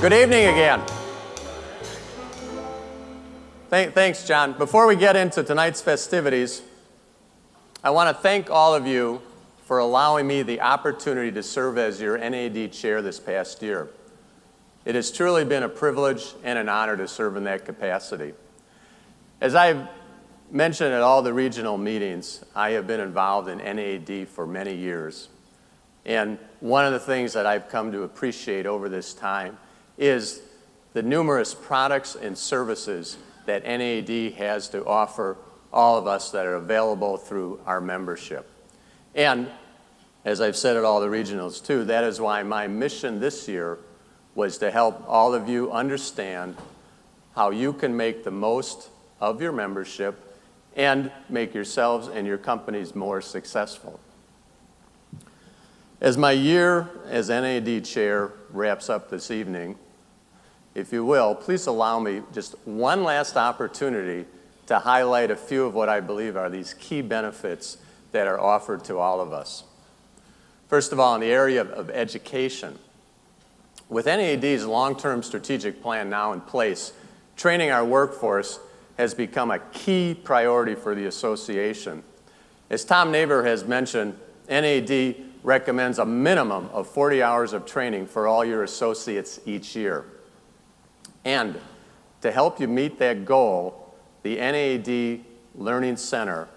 Good evening again. Thanks, John. Before we get into tonight's festivities, I want to thank all of you for allowing me the opportunity to serve as your NAED Chair this past year. It has truly been a privilege and an honor to serve in that capacity. As I've mentioned at all the regional meetings, I have been involved in NAED for many years. And one of the things that I've come to appreciate over this time is the numerous products and services that NAED has to offer all of us that are available through our membership. And as I've said at all the regionals too, that is why my mission this year was to help all of you understand how you can make the most of your membership and make yourselves and your companies more successful. As my year as NAED Chair wraps up this evening, if you will, please allow me just one last opportunity to highlight a few of what I believe are these key benefits that are offered to all of us. First of all, in the area of education, with NAED's long-term strategic plan now in place, training our workforce has become a key priority for the association. As Tom Neighbor has mentioned, NAED recommends a minimum of 40 hours of training for all your associates each year. And to help you meet that goal, the NAED Learning Center,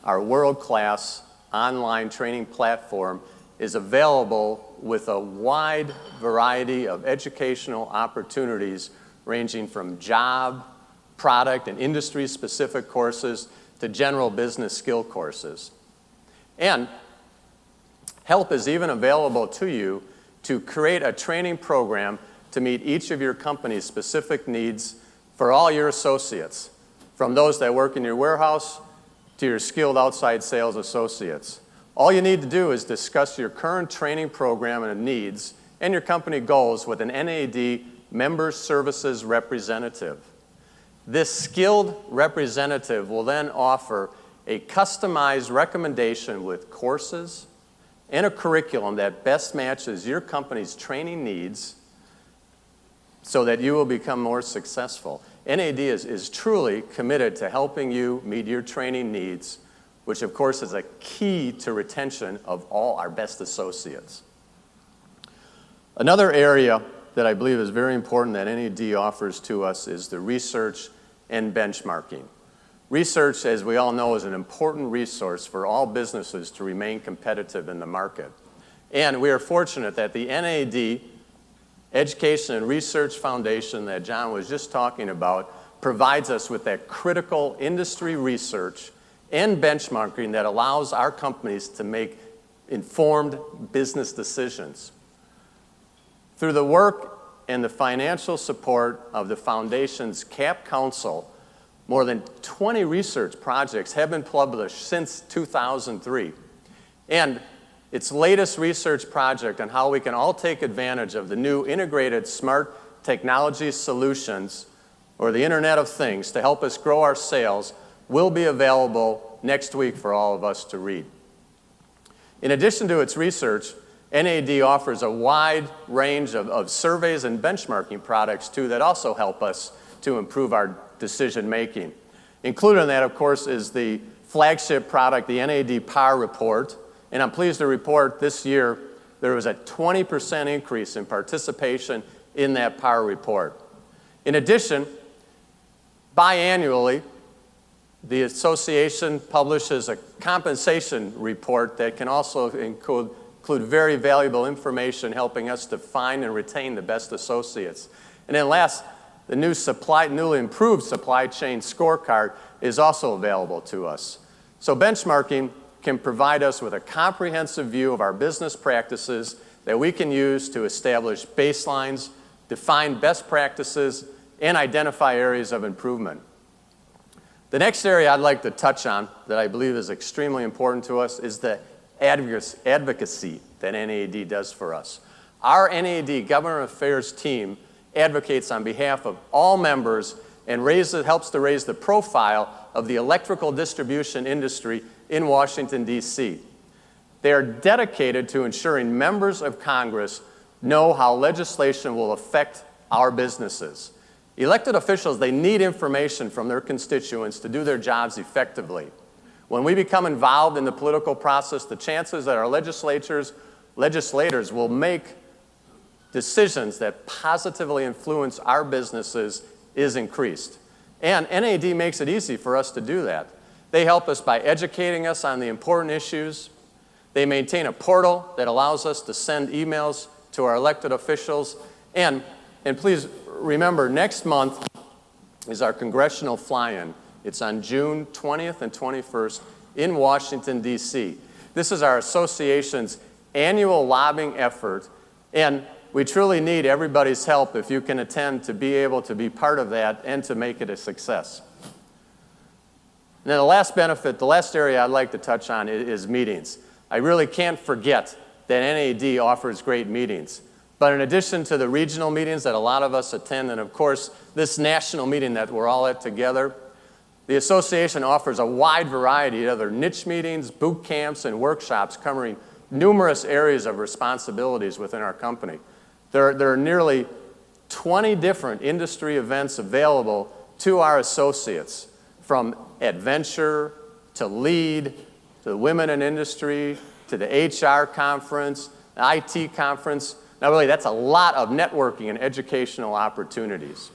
our world-class online training platform, is available with a wide variety of educational opportunities ranging from job, product, and industry-specific courses to general business skill courses. And help is even available to you to create a training program to meet each of your company's specific needs for all your associates, from those that work in your warehouse to your skilled outside sales associates. All you need to do is discuss your current training program and needs and your company goals with an NAED Member Services representative. This skilled representative will then offer a customized recommendation with courses and a curriculum that best matches your company's training needs so that you will become more successful. NAED is truly committed to helping you meet your training needs, which of course is a key to retention of all our best associates. Another area that I believe is very important that NAED offers to us is the research and benchmarking. Research, as we all know, is an important resource for all businesses to remain competitive in the market. And we are fortunate that the NAED Education and Research Foundation that John was just talking about provides us with that critical industry research and benchmarking that allows our companies to make informed business decisions. Through the work and the financial support of the Foundation's CAP Council, more than 20 research projects have been published since 2003. And its latest research project on how we can all take advantage of the new integrated smart technology solutions, or the Internet of Things, to help us grow our sales will be available next week for all of us to read. In addition to its research, NAED offers a wide range of surveys and benchmarking products too that also help us to improve our decision making. Included in that, of course, is the flagship product, the NAED Power Report. And I'm pleased to report this year there was a 20% increase in participation in that Power Report. In addition, biannually, the association publishes a compensation report that can also include very valuable information helping us to find and retain the best associates. And then last, the newly improved supply chain scorecard is also available to us. So benchmarking can provide us with a comprehensive view of our business practices that we can use to establish baselines, define best practices, and identify areas of improvement. The next area I'd like to touch on that I believe is extremely important to us is the advocacy that NAED does for us. Our NAED Government Affairs team advocates on behalf of all members and helps to raise the profile of the electrical distribution industry in Washington, D.C. They are dedicated to ensuring members of Congress know how legislation will affect our businesses. Elected officials, they need information from their constituents to do their jobs effectively. When we become involved in the political process, the chances that our legislators will make decisions that positively influence our businesses is increased. And NAED makes it easy for us to do that. They help us by educating us on the important issues. They maintain a portal that allows us to send emails to our elected officials. And please remember, next month is our congressional fly-in. It's on June 20th and 21st in Washington, D.C. This is our association's annual lobbying effort, and we truly need everybody's help if you can attend to be able to be part of that and to make it a success. Now, the last benefit, the last area I'd like to touch on is meetings. I really can't forget that NAED offers great meetings. But in addition to the regional meetings that a lot of us attend, and of course, this national meeting that we're all at together, the association offers a wide variety of other niche meetings, boot camps, and workshops covering numerous areas of responsibilities within our company. There are nearly 20 different industry events available to our associates, from adventure to LEAD, to the Women in Industry, to the HR conference, the IT conference. Now really, that's a lot of networking and educational opportunities.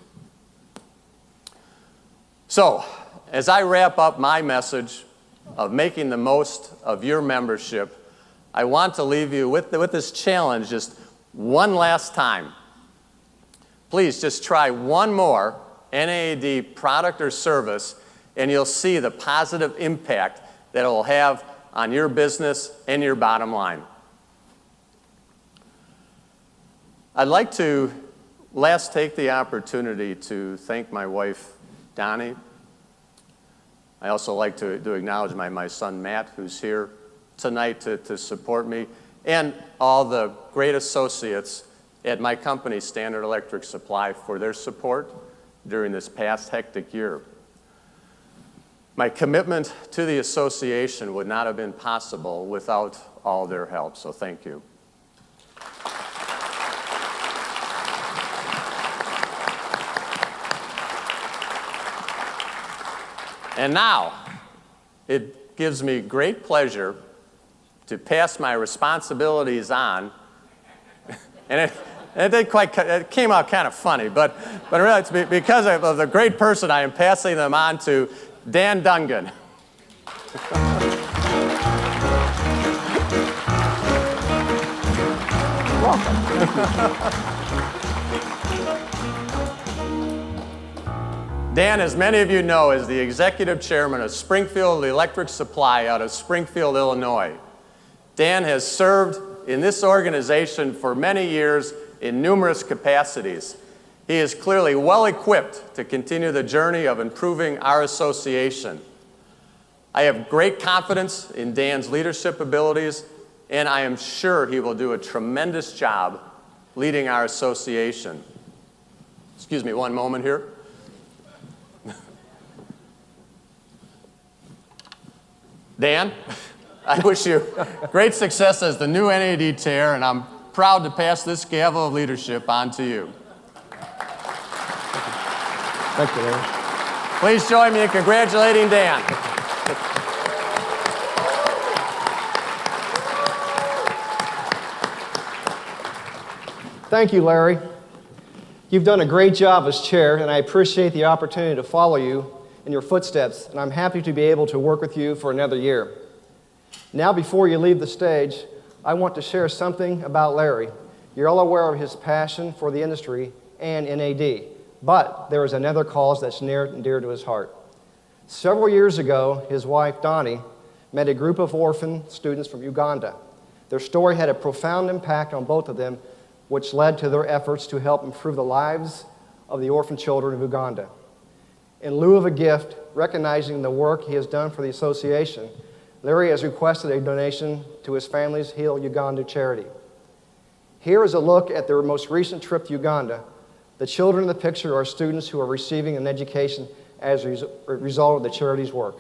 So, as I wrap up my message of making the most of your membership, I want to leave you with this challenge just one last time. Please just try one more NAED product or service, and you'll see the positive impact that it will have on your business and your bottom line. I'd like to last take the opportunity to thank my wife, Donnie. I also like to acknowledge my son, Matt, who's here tonight to support me, and all the great associates at my company, Standard Electric Supply, for their support during this past hectic year. My commitment to the association would not have been possible without all their help, so thank you. And now, it gives me great pleasure to pass my responsibilities on. And it came out kind of funny, but really it's because of the great person I am passing them on to, Dan Dungan. Welcome. Dan, as many of you know, is the executive chairman of Springfield Electric Supply out of Springfield, Illinois. Dan has served in this organization for many years in numerous capacities. He is clearly well equipped to continue the journey of improving our association. I have great confidence in Dan's leadership abilities, and I am sure he will do a tremendous job leading our association. Excuse me one moment here. Dan, I wish you great success as the new NAED Chair, and I'm proud to pass this gavel of leadership on to you. Thank you, Larry. Please join me in congratulating Dan. Thank you, Larry. You've done a great job as chair, and I appreciate the opportunity to follow you in your footsteps, and I'm happy to be able to work with you for another year. Now, before you leave the stage, I want to share something about Larry. You're all aware of his passion for the industry and NAED, but there is another cause that's near and dear to his heart. Several years ago, his wife, Donnie, met a group of orphan students from Uganda. Their story had a profound impact on both of them, which led to their efforts to help improve the lives of the orphan children of Uganda. In lieu of a gift recognizing the work he has done for the association, Larry has requested a donation to his family's Heal Uganda charity. Here is a look at their most recent trip to Uganda. The children in the picture are students who are receiving an education as a result of the charity's work.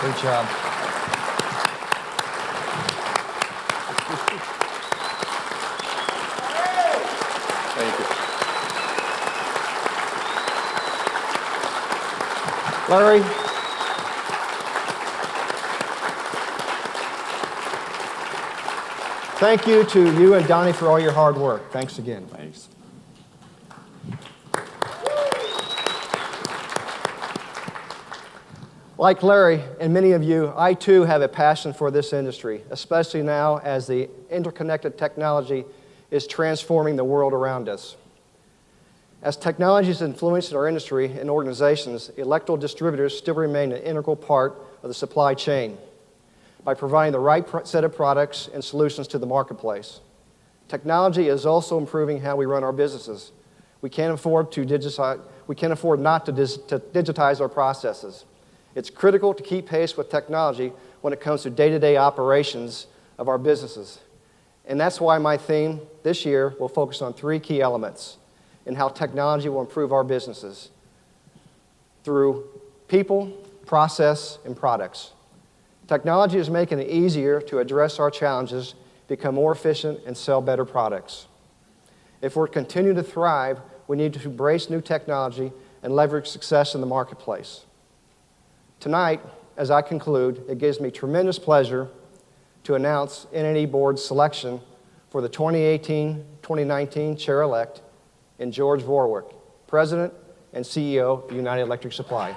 Great job. Thank you. Larry, thank you to you and Donnie for all your hard work. Thanks again. Thanks. Like Larry and many of you, I too have a passion for this industry, especially now as the interconnected technology is transforming the world around us. As technology is influencing our industry and organizations, electrical distributors still remain an integral part of the supply chain by providing the right set of products and solutions to the marketplace. Technology is also improving how we run our businesses. We can't afford not to digitize our processes. It's critical to keep pace with technology when it comes to day-to-day operations of our businesses. And that's why my theme this year will focus on 3 key elements in how technology will improve our businesses through people, process, and products. Technology is making it easier to address our challenges, become more efficient, and sell better products. If we're to continue to thrive, we need to embrace new technology and leverage success in the marketplace. Tonight, as I conclude, it gives me tremendous pleasure to announce NAED Board's selection for the 2018-2019 Chair-elect in George Vorwerk, President and CEO of United Electric Supply.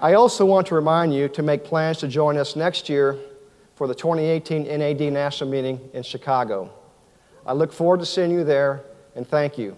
I also want to remind you to make plans to join us next year for the 2018 NAED National Meeting in Chicago. I look forward to seeing you there, and thank you.